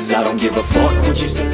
'cause I don't give a fuck what you say.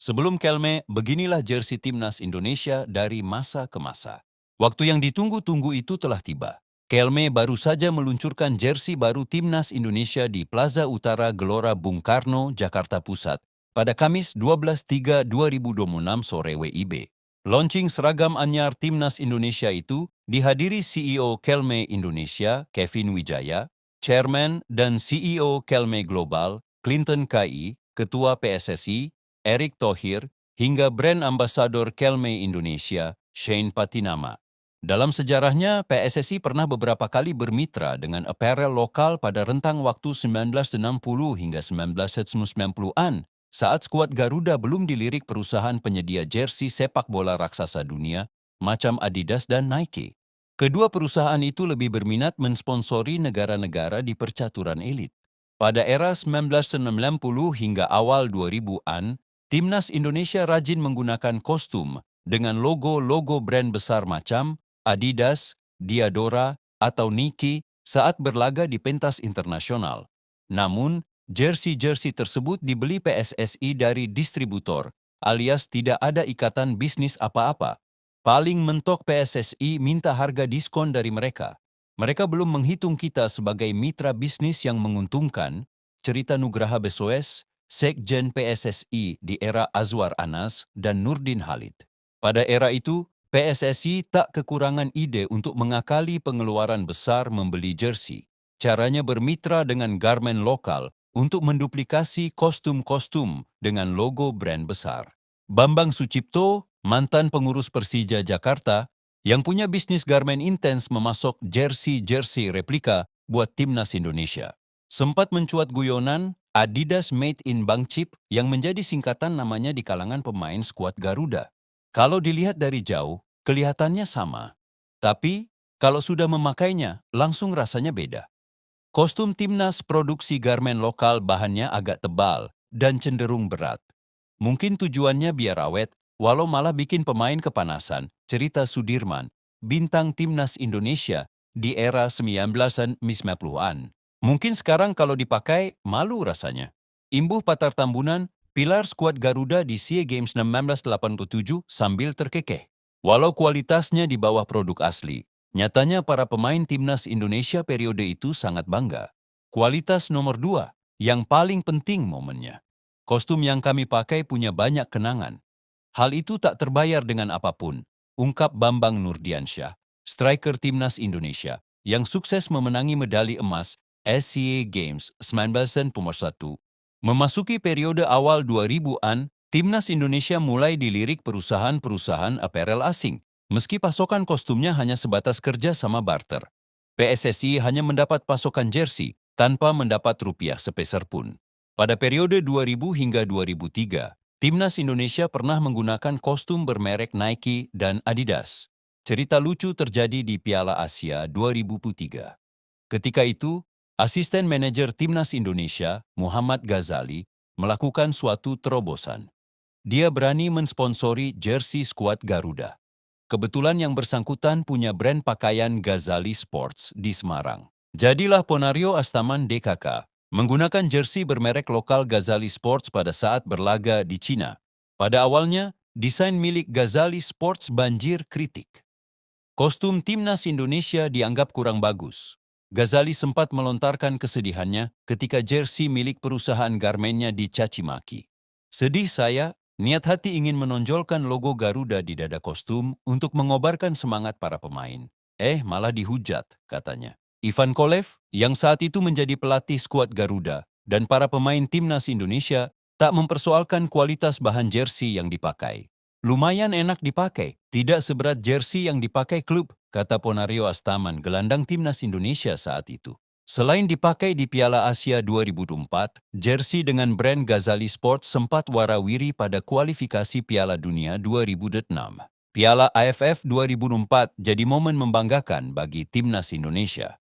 Sebelum Kelme, beginilah jersey timnas Indonesia dari masa ke masa. Waktu yang ditunggu-tunggu itu telah tiba. Kelme baru saja meluncurkan jersey baru timnas Indonesia di Plaza Utara Gelora Bung Karno, Jakarta Pusat pada Kamis 12/3/2026 sore WIB. Launching seragam anyar timnas Indonesia itu dihadiri CEO Kelme Indonesia, Kevin Wijaya, Chairman dan CEO Kelme Global, Clinton KI, Ketua PSSI, Erick Thohir, hingga brand ambasador Kelme Indonesia, Shane Patinama. Dalam sejarahnya, PSSI pernah beberapa kali bermitra dengan apparel lokal pada rentang waktu 1960 hingga 1990-an, saat skuad Garuda belum dilirik perusahaan penyedia jersey sepak bola raksasa dunia, macam Adidas dan Nike. Kedua perusahaan itu lebih berminat mensponsori negara-negara di percaturan elit. Pada era 1990 hingga awal 2000-an, Timnas Indonesia rajin menggunakan kostum dengan logo-logo brand besar macam Adidas, Diadora, atau Nike saat berlaga di pentas internasional. Namun, jersey-jersey tersebut dibeli PSSI dari distributor, alias tidak ada ikatan bisnis apa-apa. Paling mentok PSSI minta harga diskon dari mereka. Mereka belum menghitung kita sebagai mitra bisnis yang menguntungkan, cerita Nugraha Besoes, Sekjen PSSI di era Azwar Anas dan Nurdin Halid. Pada era itu, PSSI tak kekurangan ide untuk mengakali pengeluaran besar membeli jersey. Caranya bermitra dengan garmen lokal untuk menduplikasi kostum-kostum dengan logo brand besar. Bambang Sucipto, mantan pengurus Persija Jakarta, yang punya bisnis garmen intens memasok jersey-jersey replika buat timnas Indonesia. Sempat mencuat guyonan Adidas Made in Bang Chip yang menjadi singkatan namanya di kalangan pemain skuad Garuda. Kalau dilihat dari jauh, kelihatannya sama. Tapi, kalau sudah memakainya, langsung rasanya beda. Kostum timnas produksi garmen lokal bahannya agak tebal dan cenderung berat. Mungkin tujuannya biar awet, walau malah bikin pemain kepanasan, cerita Sudirman, bintang timnas Indonesia di era 1990-an. Mungkin sekarang kalau dipakai, malu rasanya. Imbuh Patar Tambunan, pilar skuad Garuda di SEA Games 1987 sambil terkekeh. Walau kualitasnya di bawah produk asli, nyatanya para pemain timnas Indonesia periode itu sangat bangga. Kualitas nomor 2, yang paling penting momennya. Kostum yang kami pakai punya banyak kenangan. Hal itu tak terbayar dengan apapun, ungkap Bambang Nurdiansyah, striker timnas Indonesia, yang sukses memenangi medali emas SEA Games 1991. Memasuki periode awal 2000-an, timnas Indonesia mulai dilirik perusahaan-perusahaan apparel asing, meski pasokan kostumnya hanya sebatas kerja sama barter. PSSI hanya mendapat pasokan jersey tanpa mendapat rupiah sepeser pun. Pada periode 2000 hingga 2003, timnas Indonesia pernah menggunakan kostum bermerek Nike dan Adidas. Cerita lucu terjadi di Piala Asia 2003. Ketika itu, asisten manajer timnas Indonesia, Muhammad Ghazali, melakukan suatu terobosan. Dia berani mensponsori jersey skuad Garuda. Kebetulan yang bersangkutan punya brand pakaian Ghazali Sports di Semarang. Jadilah Ponario Astaman DKK menggunakan jersey bermerek lokal Ghazali Sports pada saat berlaga di Cina. Pada awalnya, desain milik Ghazali Sports banjir kritik. Kostum timnas Indonesia dianggap kurang bagus. Ghazali sempat melontarkan kesedihannya ketika jersey milik perusahaan garmennya dicaci maki. Sedih saya, niat hati ingin menonjolkan logo Garuda di dada kostum untuk mengobarkan semangat para pemain. Malah dihujat, katanya. Ivan Kolev, yang saat itu menjadi pelatih skuad Garuda, dan para pemain timnas Indonesia tak mempersoalkan kualitas bahan jersey yang dipakai. Lumayan enak dipakai, tidak seberat jersey yang dipakai klub, kata Ponario Astaman, gelandang timnas Indonesia saat itu. Selain dipakai di Piala Asia 2004, jersey dengan brand Ghazali Sports sempat warawiri pada kualifikasi Piala Dunia 2006. Piala AFF 2004 jadi momen membanggakan bagi timnas Indonesia.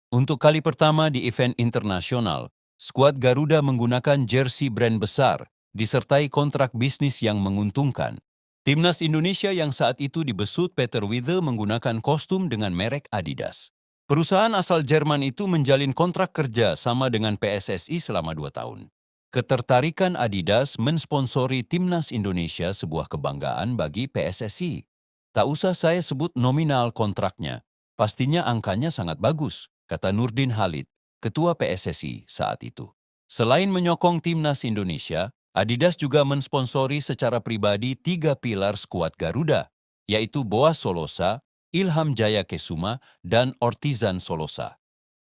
Untuk kali pertama di event internasional, skuad Garuda menggunakan jersey brand besar, disertai kontrak bisnis yang menguntungkan. Timnas Indonesia yang saat itu dibesut Peter Withe menggunakan kostum dengan merek Adidas. Perusahaan asal Jerman itu menjalin kontrak kerja sama dengan PSSI selama 2 tahun. Ketertarikan Adidas mensponsori Timnas Indonesia sebuah kebanggaan bagi PSSI. Tak usah saya sebut nominal kontraknya, pastinya angkanya sangat bagus, kata Nurdin Halid, Ketua PSSI saat itu. Selain menyokong Timnas Indonesia, Adidas juga mensponsori secara pribadi 3 pilar skuad Garuda, yaitu Boaz Solosa, Ilham Jaya Kesuma, dan Ortizan Solosa.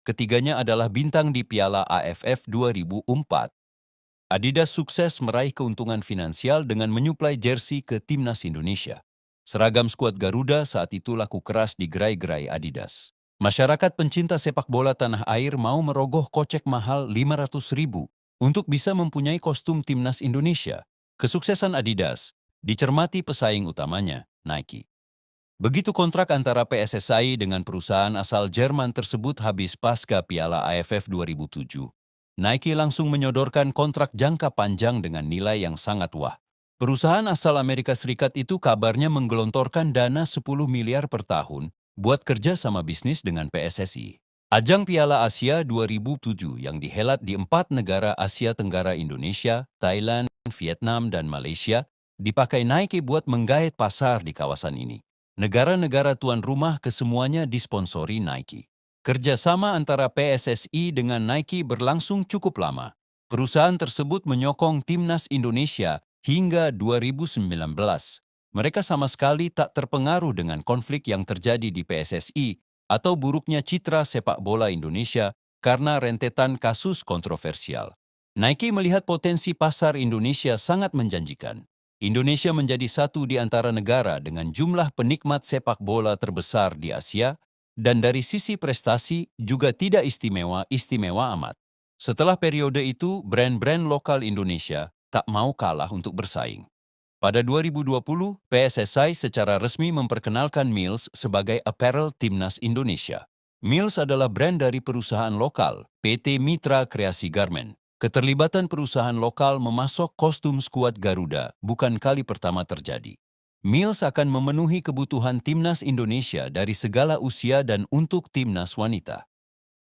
Ketiganya adalah bintang di Piala AFF 2004. Adidas sukses meraih keuntungan finansial dengan menyuplai jersey ke Timnas Indonesia. Seragam skuad Garuda saat itu laku keras di gerai-gerai Adidas. Masyarakat pencinta sepak bola tanah air mau merogoh kocek mahal 500.000 untuk bisa mempunyai kostum Timnas Indonesia. Kesuksesan Adidas dicermati pesaing utamanya, Nike. Begitu kontrak antara PSSI dengan perusahaan asal Jerman tersebut habis pasca Piala AFF 2007. Nike langsung menyodorkan kontrak jangka panjang dengan nilai yang sangat wah. Perusahaan asal Amerika Serikat itu kabarnya menggelontorkan dana 10 miliar per tahun buat kerja sama bisnis dengan PSSI. Ajang Piala Asia 2007 yang dihelat di 4 negara Asia Tenggara Indonesia, Thailand, Vietnam, dan Malaysia dipakai Nike buat menggait pasar di kawasan ini. Negara-negara tuan rumah kesemuanya disponsori Nike. Kerjasama antara PSSI dengan Nike berlangsung cukup lama. Perusahaan tersebut menyokong Timnas Indonesia hingga 2019. Mereka sama sekali tak terpengaruh dengan konflik yang terjadi di PSSI atau buruknya citra sepak bola Indonesia karena rentetan kasus kontroversial. Nike melihat potensi pasar Indonesia sangat menjanjikan. Indonesia menjadi satu di antara negara dengan jumlah penikmat sepak bola terbesar di Asia, dan dari sisi prestasi juga tidak istimewa amat. Setelah periode itu, brand-brand lokal Indonesia tak mau kalah untuk bersaing. Pada 2020, PSSI secara resmi memperkenalkan Mills sebagai apparel Timnas Indonesia. Mills adalah brand dari perusahaan lokal, PT Mitra Kreasi Garmen. Keterlibatan perusahaan lokal memasok kostum skuad Garuda bukan kali pertama terjadi. Mills akan memenuhi kebutuhan Timnas Indonesia dari segala usia dan untuk Timnas wanita.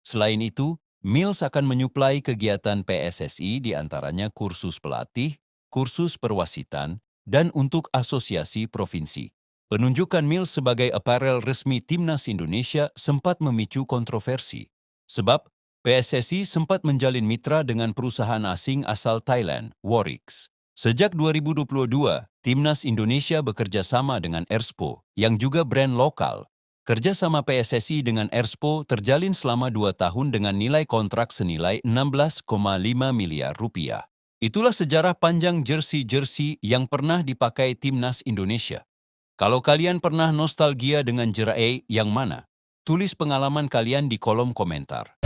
Selain itu, Mills akan menyuplai kegiatan PSSI diantaranya kursus pelatih, kursus perwasitan, dan untuk asosiasi provinsi. Penunjukan Mills sebagai apparel resmi Timnas Indonesia sempat memicu kontroversi, sebab PSSI sempat menjalin mitra dengan perusahaan asing asal Thailand, Warix. Sejak 2022, Timnas Indonesia bekerja sama dengan Erspo, yang juga brand lokal. Kerjasama PSSI dengan Erspo terjalin selama 2 tahun dengan nilai kontrak senilai 16,5 miliar rupiah. Itulah sejarah panjang jersey-jersey yang pernah dipakai Timnas Indonesia. Kalau kalian pernah nostalgia dengan jersey yang mana? Tulis pengalaman kalian di kolom komentar.